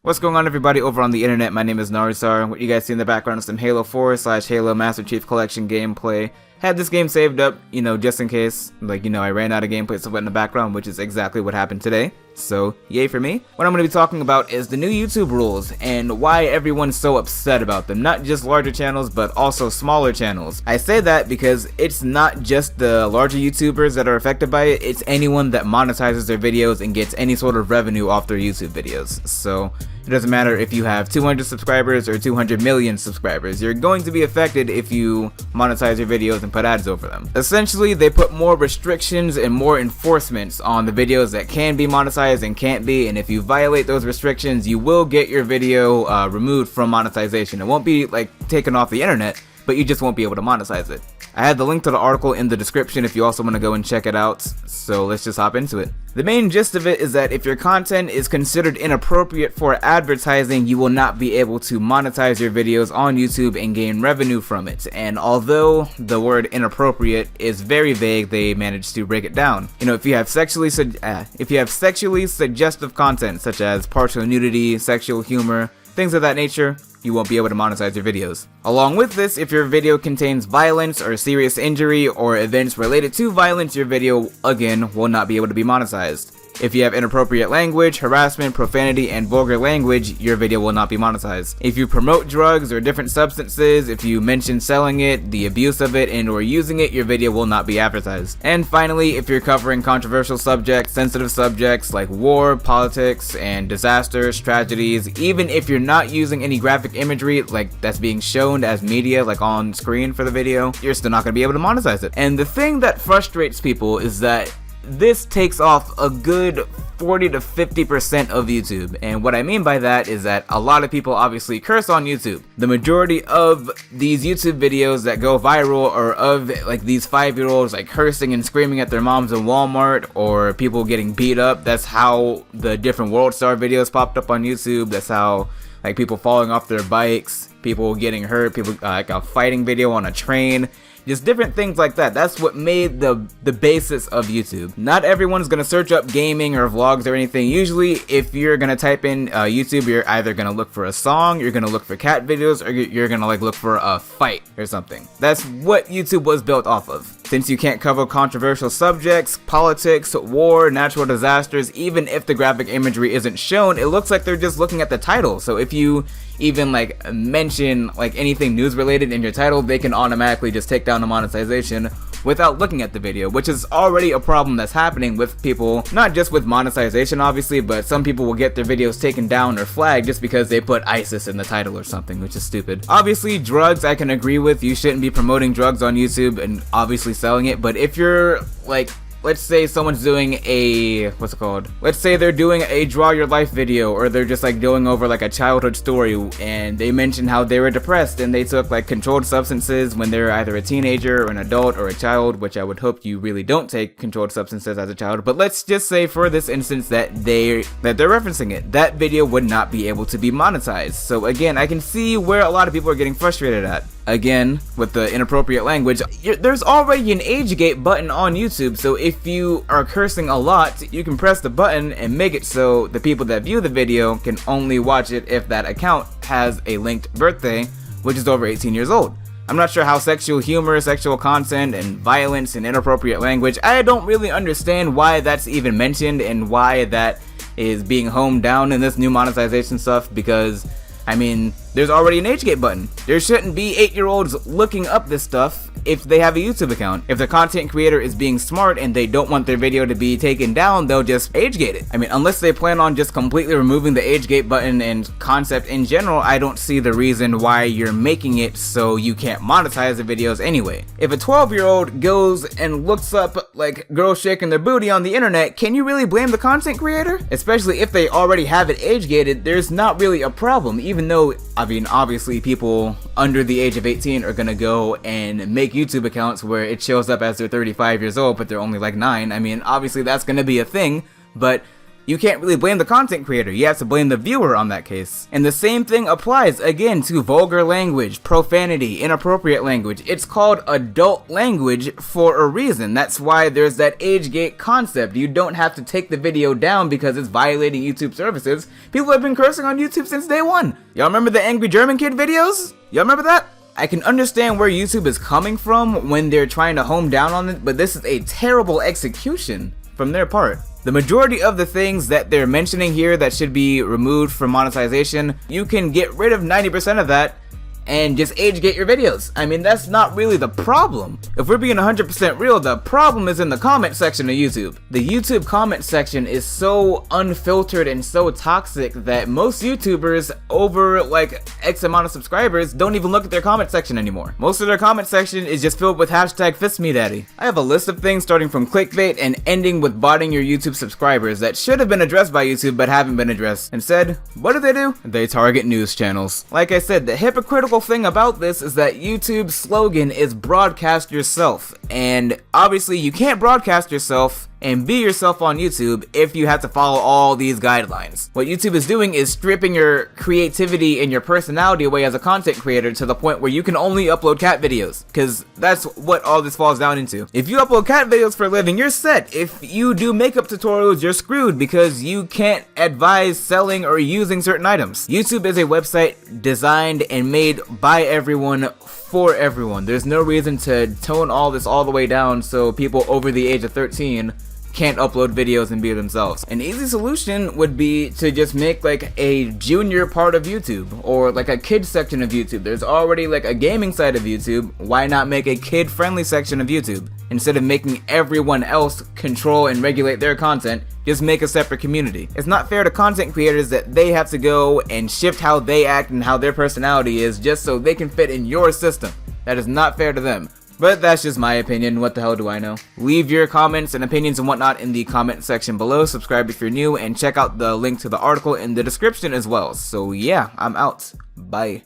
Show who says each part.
Speaker 1: What's going on, everybody over on the internet? My name is Narisar. What you guys see in the background is some Halo 4/Halo Master Chief Collection gameplay. Had this game saved up, just in case. I ran out of gameplay stuff in the background, which is exactly what happened today. So, yay for me. What I'm going to be talking about is the new YouTube rules and why everyone's so upset about them. Not just larger channels, but also smaller channels. I say that because it's not just the larger YouTubers that are affected by it, it's anyone that monetizes their videos and gets any sort of revenue off their YouTube videos. So, it doesn't matter if you have 200 subscribers or 200 million subscribers. You're going to be affected if you monetize your videos and put ads over them. Essentially, they put more restrictions and more enforcements on the videos that can be monetized and can't be, and if you violate those restrictions, you will get your video removed from monetization. It won't be taken off the internet, but you just won't be able to monetize it. I had the link to the article in the description if you also want to go and check it out, so let's just hop into it. The main gist of it is that if your content is considered inappropriate for advertising, you will not be able to monetize your videos on YouTube and gain revenue from it. And although the word inappropriate is very vague, they managed to break it down. If you have sexually suggestive content such as partial nudity, sexual humor, things of that nature, you won't be able to monetize your videos. Along with this, if your video contains violence or serious injury or events related to violence, your video, again, will not be able to be monetized. If you have inappropriate language, harassment, profanity, and vulgar language, your video will not be monetized. If you promote drugs or different substances, if you mention selling it, the abuse of it, and or using it, your video will not be advertised. And finally, if you're covering controversial subjects, sensitive subjects like war, politics, and disasters, tragedies, even if you're not using any graphic imagery that's being shown as media on screen for the video, you're still not going to be able to monetize it. And the thing that frustrates people is that this takes off a good 40 to 50% of YouTube, and what I mean by that is that a lot of people obviously curse on YouTube. The majority of these YouTube videos that go viral are of these 5-year-olds cursing and screaming at their moms in Walmart, or people getting beat up. That's how the different World Star videos popped up on YouTube. That's how people falling off their bikes, people getting hurt, people a fighting video on a train. Just different things like that. That's what made the basis of YouTube. Not everyone's gonna search up gaming or vlogs or anything. Usually, if you're gonna type in YouTube, you're either gonna look for a song, you're gonna look for cat videos, or you're gonna look for a fight or something. That's what YouTube was built off of. Since you can't cover controversial subjects, politics, war, natural disasters, even if the graphic imagery isn't shown, it looks like they're just looking at the title. So if you even mention anything news related in your title, they can automatically just take down the monetization without looking at the video, which is already a problem that's happening with people, not just with monetization obviously, but some people will get their videos taken down or flagged just because they put ISIS in the title or something, which is stupid. Obviously, drugs I can agree with. You shouldn't be promoting drugs on YouTube and obviously selling it, but if you're let's say someone's doing let's say they're doing a draw your life video, or they're just going over a childhood story, and they mention how they were depressed and they took controlled substances when they're either a teenager or an adult or a child, which I would hope you really don't take controlled substances as a child, but let's just say for this instance that they're referencing it. That video would not be able to be monetized. So again, I can see where a lot of people are getting frustrated at. Again, with the inappropriate language, there's already an age gate button on YouTube, so if you are cursing a lot, you can press the button and make it so the people that view the video can only watch it if that account has a linked birthday, which is over 18 years old. I'm not sure how sexual humor, sexual content, and violence and inappropriate language, I don't really understand why that's even mentioned and why that is being honed down in this new monetization stuff, because there's already an age gate button. There shouldn't be 8-year-olds looking up this stuff if they have a YouTube account. If the content creator is being smart and they don't want their video to be taken down, they'll just age gate it. Unless they plan on just completely removing the age gate button and concept in general, I don't see the reason why you're making it so you can't monetize the videos anyway. If a 12-year-old goes and looks up girls shaking their booty on the internet, can you really blame the content creator? Especially if they already have it age gated, there's not really a problem, even though obviously people under the age of 18 are gonna go and make YouTube accounts where it shows up as they're 35 years old, but they're only 9. Obviously that's gonna be a thing, but you can't really blame the content creator, you have to blame the viewer on that case. And the same thing applies, again, to vulgar language, profanity, inappropriate language. It's called adult language for a reason. That's why there's that age gate concept. You don't have to take the video down because it's violating YouTube services. People have been cursing on YouTube since day one. Y'all remember the Angry German Kid videos? Y'all remember that? I can understand where YouTube is coming from when they're trying to hone down on it, but this is a terrible execution from their part. The majority of the things that they're mentioning here that should be removed from monetization, you can get rid of 90% of that and just age gate your videos. I mean, that's not really the problem. If we're being 100% real, the problem is in the comment section of YouTube. The YouTube comment section is so unfiltered and so toxic that most YouTubers over like X amount of subscribers don't even look at their comment section anymore. Most of their comment section is just filled with hashtag #FistMeDaddy. I have a list of things starting from clickbait and ending with botting your YouTube subscribers that should have been addressed by YouTube but haven't been addressed. Instead, what do? They target news channels. Like I said, the hypocritical thing about this is that YouTube's slogan is broadcast yourself, and obviously you can't broadcast yourself and be yourself on YouTube if you have to follow all these guidelines. What YouTube is doing is stripping your creativity and your personality away as a content creator to the point where you can only upload cat videos, because that's what all this falls down into. If you upload cat videos for a living, you're set. If you do makeup tutorials, you're screwed because you can't advise selling or using certain items. YouTube is a website designed and made by everyone for everyone. There's no reason to tone all this all the way down so people over the age of 13 can't upload videos and be themselves. An easy solution would be to just make like a junior part of YouTube, or like a kid section of YouTube. There's already like a gaming side of YouTube. Why not make a kid friendly section of YouTube? Instead of making everyone else control and regulate their content, just make a separate community. It's not fair to content creators that they have to go and shift how they act and how their personality is just so they can fit in your system. That is not fair to them. But that's just my opinion. What the hell do I know? Leave your comments and opinions and whatnot in the comment section below. Subscribe if you're new, and check out the link to the article in the description as well. So yeah, I'm out. Bye.